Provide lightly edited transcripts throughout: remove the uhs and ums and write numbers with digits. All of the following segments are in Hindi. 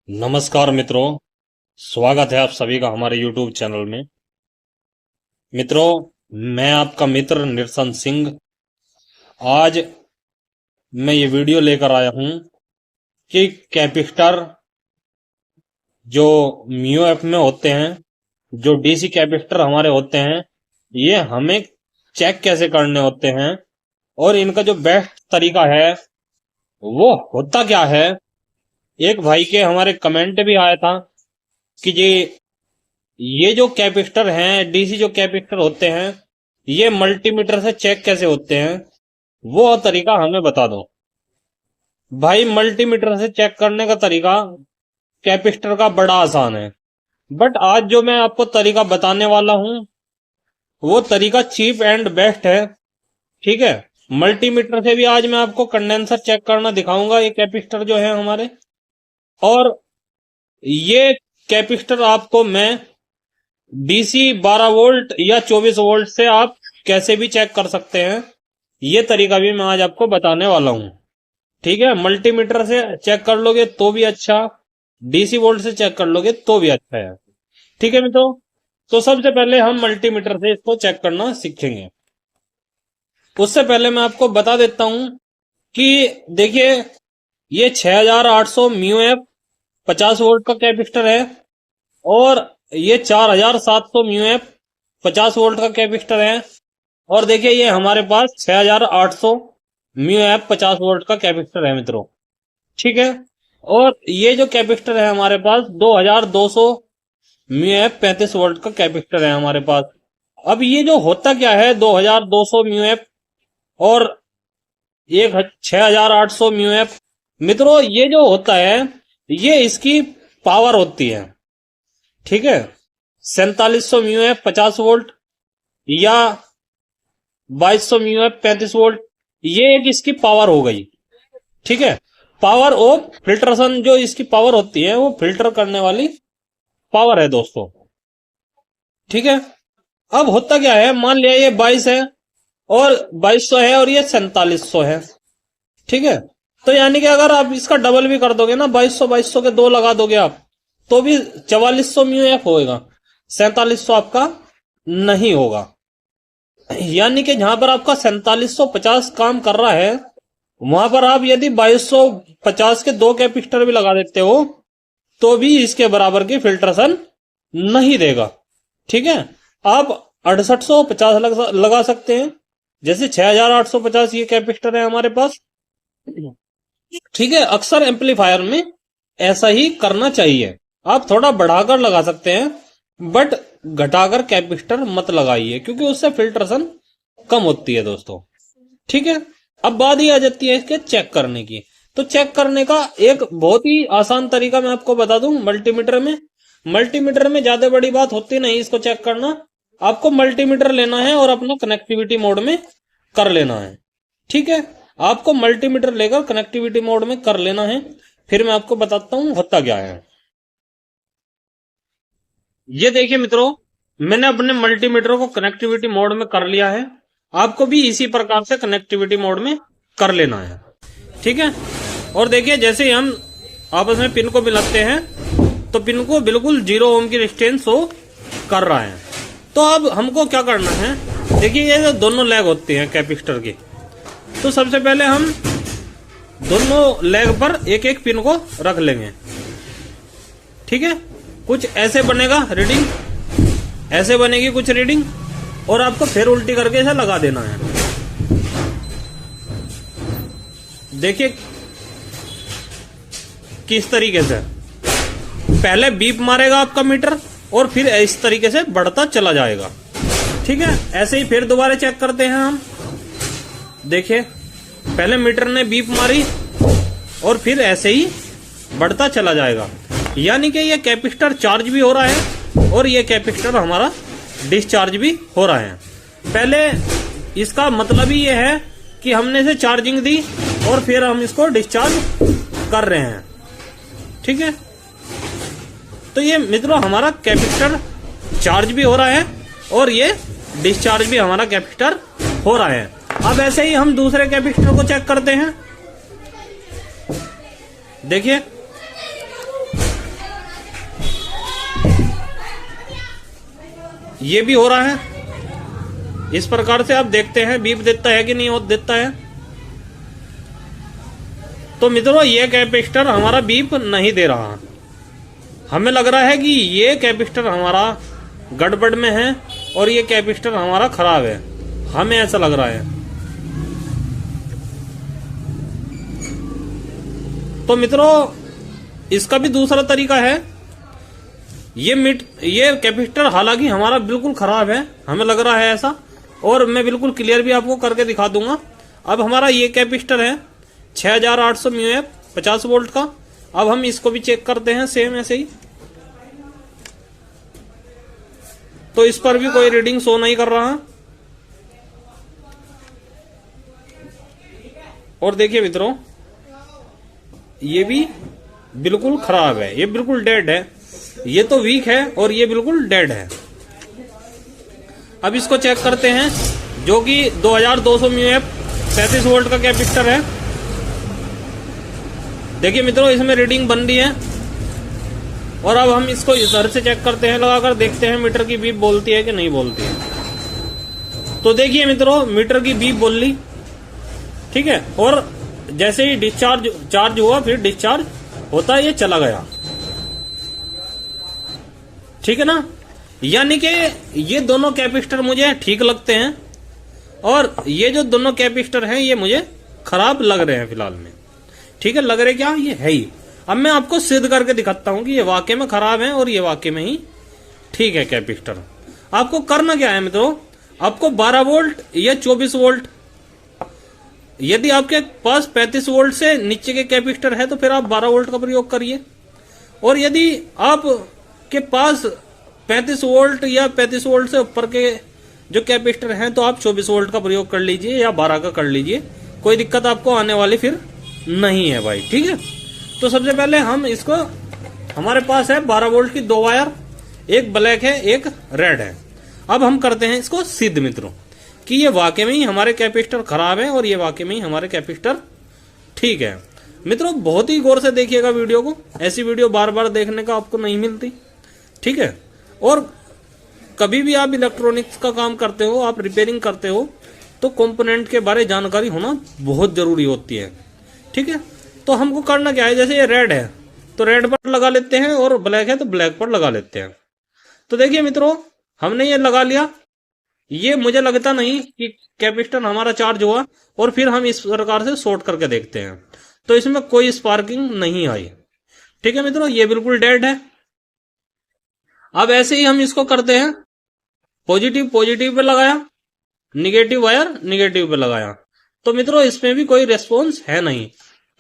नमस्कार मित्रों, स्वागत है आप सभी का हमारे YouTube चैनल में। मित्रों, मैं आपका मित्र निरसन सिंह। आज मैं ये वीडियो लेकर आया हूं कि कैपेसिटर जो मियो ऐप में होते हैं, जो डीसी कैपेसिटर हमारे होते हैं, ये हमें चेक कैसे करने होते हैं और इनका जो बेस्ट तरीका है वो होता क्या है। एक भाई के हमारे कमेंट भी आया था कि ये जो कैपेसिटर हैं, डीसी जो कैपेसिटर होते हैं, ये मल्टीमीटर से चेक कैसे होते हैं, वो तरीका हमें बता दो। भाई, मल्टीमीटर से चेक करने का तरीका कैपेसिटर का बड़ा आसान है, बट आज जो मैं आपको तरीका बताने वाला हूं वो तरीका चीप एंड बेस्ट है। ठीक है, मल्टीमीटर से भी आज मैं आपको कंडेंसर चेक करना दिखाऊंगा, ये कैपेसिटर जो है हमारे। और ये कैपेसिटर आपको मैं डीसी 12 वोल्ट या 24 वोल्ट से आप कैसे भी चेक कर सकते हैं, ये तरीका भी मैं आज आपको बताने वाला हूं। ठीक है, मल्टीमीटर से चेक कर लोगे तो भी अच्छा, डीसी वोल्ट से चेक कर लोगे तो भी अच्छा है। ठीक है मित्रों, तो सबसे पहले हम मल्टीमीटर से इसको चेक करना सीखेंगे। उससे पहले मैं आपको बता देता हूं कि देखिए, ये 6800 म्यू एफ 50 वोल्ट का कैपेसिटर है और ये 4700 म्यू एफ 50 वोल्ट का कैपेसिटर है। और देखिए, ये हमारे पास 6800 म्यू एफ 50 वोल्ट का कैपेसिटर है मित्रों। ठीक है, और ये जो कैपेसिटर है हमारे पास 2200 म्यू एफ 35 वोल्ट का कैपेसिटर है हमारे पास। अब ये जो होता क्या है, 2200 म्यू एफ और एक 6800 म्यू एफ, मित्रों ये जो होता है ये इसकी पावर होती है। ठीक है, 4700 म्यू एफ 50 वोल्ट या 2200 म्यू एफ 35 वोल्ट, ये एक इसकी पावर हो गई। ठीक है, पावर ऑफ फिल्ट्रेशन जो इसकी पावर होती है वो फिल्टर करने वाली पावर है दोस्तों। ठीक है, अब होता क्या है, मान लिया ये 22 है और 2200 है और ये 4700 है। ठीक है, तो यानी कि अगर आप इसका डबल भी कर दोगे ना, 2200 के दो लगा दोगे आप, तो भी 4400 म्यू एफ होगा, 4700 आपका नहीं होगा। यानी कि जहां पर आपका 4750 काम कर रहा है, वहां पर आप यदि 2250 के दो कैपेसिटर भी लगा देते हो तो भी इसके बराबर की फिल्ट्रेशन नहीं देगा। ठीक है, आप 6850 लगा सकते हैं, जैसे 6850 ये कैपेसिटर है हमारे पास। ठीक है, अक्सर एम्पलीफायर में ऐसा ही करना चाहिए, आप थोड़ा बढ़ाकर लगा सकते हैं बट घटाकर कैपेसिटर मत लगाइए, क्योंकि उससे फिल्ट्रेशन कम होती है दोस्तों। ठीक है, अब बात ही आ जाती है इसके चेक करने की। तो चेक करने का एक बहुत ही आसान तरीका मैं आपको बता दूं। मल्टीमीटर में ज्यादा बड़ी बात होती नहीं इसको चेक करना। आपको मल्टीमीटर लेना है और अपना कनेक्टिविटी मोड में कर लेना है। ठीक है, आपको मल्टीमीटर लेकर कनेक्टिविटी मोड में कर लेना है, फिर मैं आपको बताता हूं होता क्या है। ये देखिए मित्रों, मैंने अपने मल्टीमीटर को कनेक्टिविटी मोड में कर लिया है। आपको भी इसी प्रकार से कनेक्टिविटी मोड में कर लेना है। ठीक है, और देखिए, जैसे ही हम आपस में पिन को मिलाते हैं तो पिन को बिल्कुल 0 ओम की रेजिस्टेंस शो कर रहा है। तो अब हमको क्या करना है, देखिए ये जो दोनों लेग होती हैं कैपेसिटर की, तो सबसे पहले हम दोनों लेग पर एक एक पिन को रख लेंगे। ठीक है, कुछ ऐसे बनेगा रीडिंग, ऐसे बनेगी कुछ रीडिंग, और आपको फिर उल्टी करके इसे लगा देना है। देखिए किस तरीके से पहले बीप मारेगा आपका मीटर और फिर इस तरीके से बढ़ता चला जाएगा। ठीक है, ऐसे ही फिर दोबारा चेक करते हैं हम। देखिए, पहले मीटर ने बीप मारी और फिर ऐसे ही बढ़ता चला जाएगा, यानी कि ये कैपेसिटर चार्ज भी हो रहा है और ये कैपेसिटर हमारा डिस्चार्ज भी हो रहा है। पहले इसका मतलब ही ये है कि हमने इसे चार्जिंग दी और फिर हम इसको डिस्चार्ज कर रहे हैं। ठीक है, तो ये मित्रों हमारा कैपेसिटर चार्ज भी हो रहा है और ये डिस्चार्ज भी हमारा कैपेसिटर हो रहा है। अब ऐसे ही हम दूसरे कैपेसिटर को चेक करते हैं। देखिए, ये भी हो रहा है। इस प्रकार से आप देखते हैं बीप देता है कि नहीं हो देता है। तो मित्रों ये कैपेसिटर हमारा बीप नहीं दे रहा। हमें लग रहा है कि ये कैपेसिटर हमारा गड़बड़ में है और ये कैपेसिटर हमारा खराब है, हमें ऐसा लग रहा है। तो मित्रों इसका भी दूसरा तरीका है। ये कैपेसिटर हालांकि हमारा बिल्कुल खराब है, हमें लग रहा है ऐसा, और मैं बिल्कुल क्लियर भी आपको करके दिखा दूंगा। अब हमारा ये कैपेसिटर है 6800 म्यूएफ 50 वोल्ट का। अब हम इसको भी चेक करते हैं सेम ऐसे ही। तो इस पर भी कोई रीडिंग शो नहीं कर रहा। और देखिए मित्रों ये भी बिल्कुल खराब है, ये बिल्कुल डेड है। ये तो वीक है और ये बिल्कुल डेड है। अब इसको चेक करते हैं जो कि 2200 म्यूएफ 35 वोल्ट का कैपेसिटर है। देखिए मित्रों इसमें रीडिंग बन रही है। और अब हम इसको इधर से चेक करते हैं, लगाकर देखते हैं मीटर की बीप बोलती है कि नहीं बोलती है। तो देखिए मित्रों मीटर की बीप बोल ली, ठीक है। और जैसे ही चार्ज हुआ फिर डिस्चार्ज होता है, ये चला गया, ठीक है ना। यानी कि ये दोनों कैपेसिटर मुझे ठीक लगते हैं और ये जो दोनों कैपेसिटर हैं ये मुझे खराब लग रहे हैं फिलहाल में, ठीक है। लग रहे क्या, ये है ही। अब मैं आपको सिद्ध करके दिखाता हूं कि ये वाकई में खराब है और ये वाकई में ही ठीक है कैपेसिटर। आपको करना क्या है मित्रों, आपको 12 वोल्ट या 24 वोल्ट, यदि आपके पास 35 वोल्ट से नीचे के कैपेसिटर है तो फिर आप 12 वोल्ट का प्रयोग करिए। और यदि आपके पास 35 वोल्ट या 35 वोल्ट से ऊपर के जो कैपेसिटर हैं तो आप 24 वोल्ट का प्रयोग कर लीजिए या 12 का कर लीजिए, कोई दिक्कत आपको आने वाली फिर नहीं है भाई, ठीक है। तो सबसे पहले हम इसको, हमारे पास है 12 वोल्ट की 2 वायर, एक ब्लैक है एक रेड है। अब हम करते हैं इसको सिद्ध मित्रों कि ये वाकई में ही हमारे कैपेसिटर खराब है और ये वाकई में ही हमारे कैपेसिटर ठीक है। मित्रों बहुत ही गौर से देखिएगा वीडियो को, ऐसी वीडियो बार बार देखने का आपको नहीं मिलती, ठीक है। और कभी भी आप इलेक्ट्रॉनिक्स का काम करते हो, आप रिपेयरिंग करते हो, तो कंपोनेंट के बारे में जानकारी होना बहुत जरूरी होती है, ठीक है। तो हमको करना क्या है, जैसे ये रेड है तो रेड पर लगा लेते हैं और ब्लैक है तो ब्लैक पर लगा लेते हैं। तो देखिए मित्रों हमने ये लगा लिया। ये मुझे लगता नहीं कि कैपेसिटर हमारा चार्ज हुआ। और फिर हम इस प्रकार से शॉर्ट करके देखते हैं तो इसमें कोई स्पार्किंग नहीं आई, ठीक है मित्रों, ये बिल्कुल डेड है। अब ऐसे ही हम इसको करते हैं, पॉजिटिव पॉजिटिव पे लगाया, निगेटिव वायर निगेटिव पे लगाया, तो मित्रों इसमें भी कोई रेस्पॉन्स है नहीं।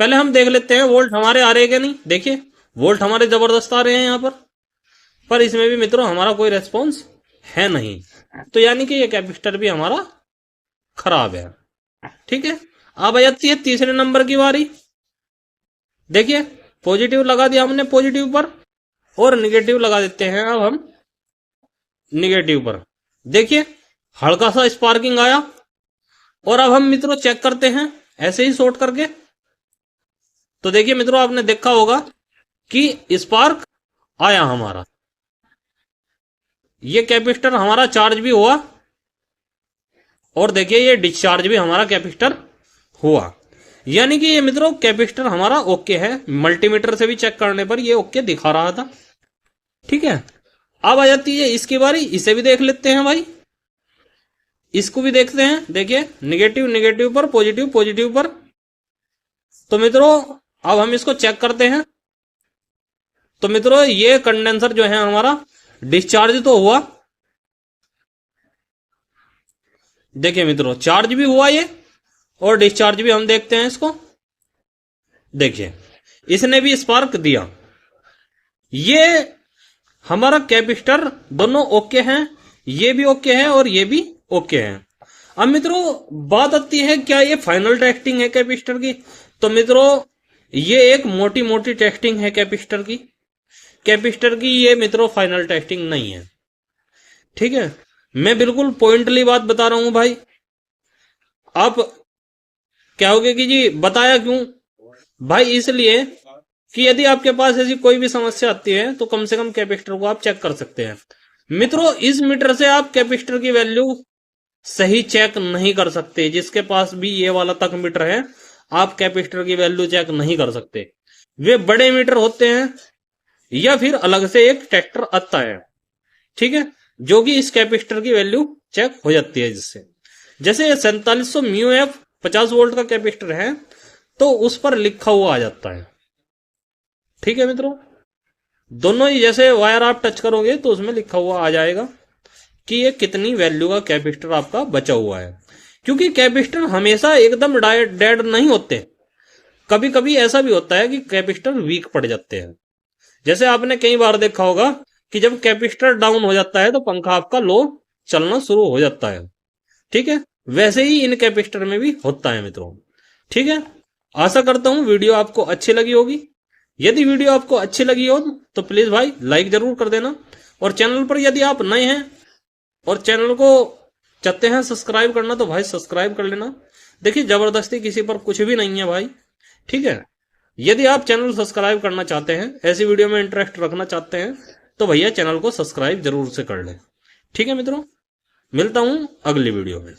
पहले हम देख लेते हैं वोल्ट हमारे आ रहे हैं कि नहीं। देखिए वोल्ट हमारे जबरदस्त आ रहे हैं यहाँ पर इसमें भी मित्रों हमारा कोई रेस्पॉन्स है नहीं। तो यानी कि ये कैपेसिटर भी हमारा खराब है, ठीक है। अब आ जाती है तीसरे नंबर की बारी। देखिए पॉजिटिव लगा दिया हमने पॉजिटिव पर और निगेटिव लगा देते हैं अब हम निगेटिव पर। देखिए हल्का सा स्पार्किंग आया। और अब हम मित्रों चेक करते हैं ऐसे ही शॉर्ट करके। तो देखिए मित्रों आपने देखा होगा कि स्पार्क आया हमारा, ये कैपेसिटर हमारा चार्ज भी हुआ और देखिए ये डिस्चार्ज भी हमारा कैपेसिटर हुआ। यानी कि ये मित्रों कैपेसिटर हमारा ओके है। मल्टीमीटर से भी चेक करने पर ये ओके दिखा रहा था, ठीक है। अब आ जाती है इसकी बारी, इसे भी देख लेते हैं भाई, इसको भी देखते हैं। देखिए निगेटिव निगेटिव पर, पॉजिटिव पॉजिटिव पर। तो मित्रों अब हम इसको चेक करते हैं। तो मित्रों ये कंडेंसर जो है हमारा डिस्चार्ज तो हुआ। देखिए मित्रों चार्ज भी हुआ ये और डिस्चार्ज भी हम देखते हैं इसको। देखिए इसने भी स्पार्क दिया। ये हमारा कैपेसिटर दोनों ओके हैं, ये भी ओके है और ये भी ओके है। अब मित्रों बात आती है क्या ये फाइनल टेस्टिंग है कैपेसिटर की। तो मित्रों ये एक मोटी मोटी टेस्टिंग है कैपेसिटर की। कैपेसिटर की ये मित्रों फाइनल टेस्टिंग नहीं है, ठीक है। मैं बिल्कुल पॉइंटली बात बता रहा हूं भाई। आप क्या होगे कि जी बताया क्यों भाई, इसलिए कि यदि आपके पास ऐसी कोई भी समस्या आती है तो कम से कम कैपेसिटर को आप चेक कर सकते हैं। मित्रों इस मीटर से आप कैपेसिटर की वैल्यू सही चेक नहीं कर सकते। जिसके पास भी ये वाला तक मीटर है, आप कैपेसिटर की वैल्यू चेक नहीं कर सकते। वे बड़े मीटर होते हैं या फिर अलग से एक ट्रैक्टर आता है, ठीक है, जो कि इस कैपेसिटर की वैल्यू चेक हो जाती है जिससे। जैसे 4700 म्यू एफ 50 वोल्ट का कैपेसिटर है, तो उस पर लिखा हुआ आ जाता है, ठीक है मित्रों। दोनों ही जैसे वायर आप टच करोगे तो उसमें लिखा हुआ आ जाएगा कि ये कितनी वैल्यू का कैपेसिटर आपका बचा हुआ है। क्योंकि कैपेसिटर हमेशा एकदम डेड नहीं होते, कभी कभी ऐसा भी होता है कि कैपेसिटर वीक पड़ जाते हैं। जैसे आपने कई बार देखा होगा कि जब कैपेसिटर डाउन हो जाता है तो पंखा आपका लो चलना शुरू हो जाता है, ठीक है। वैसे ही इन कैपेसिटर में भी होता है मित्रों, ठीक है। आशा करता हूं वीडियो आपको अच्छी लगी होगी। यदि वीडियो आपको अच्छी लगी हो तो प्लीज भाई लाइक जरूर कर देना, और चैनल पर यदि आप नए हैं और चैनल को चाहते हैं सब्सक्राइब करना तो भाई सब्सक्राइब कर लेना। देखिए जबरदस्ती किसी पर कुछ भी नहीं है भाई, ठीक है। यदि आप चैनल सब्सक्राइब करना चाहते हैं, ऐसी वीडियो में इंटरेस्ट रखना चाहते हैं, तो भैया चैनल को सब्सक्राइब जरूर से कर लें, ठीक है मित्रों। मिलता हूं अगली वीडियो में।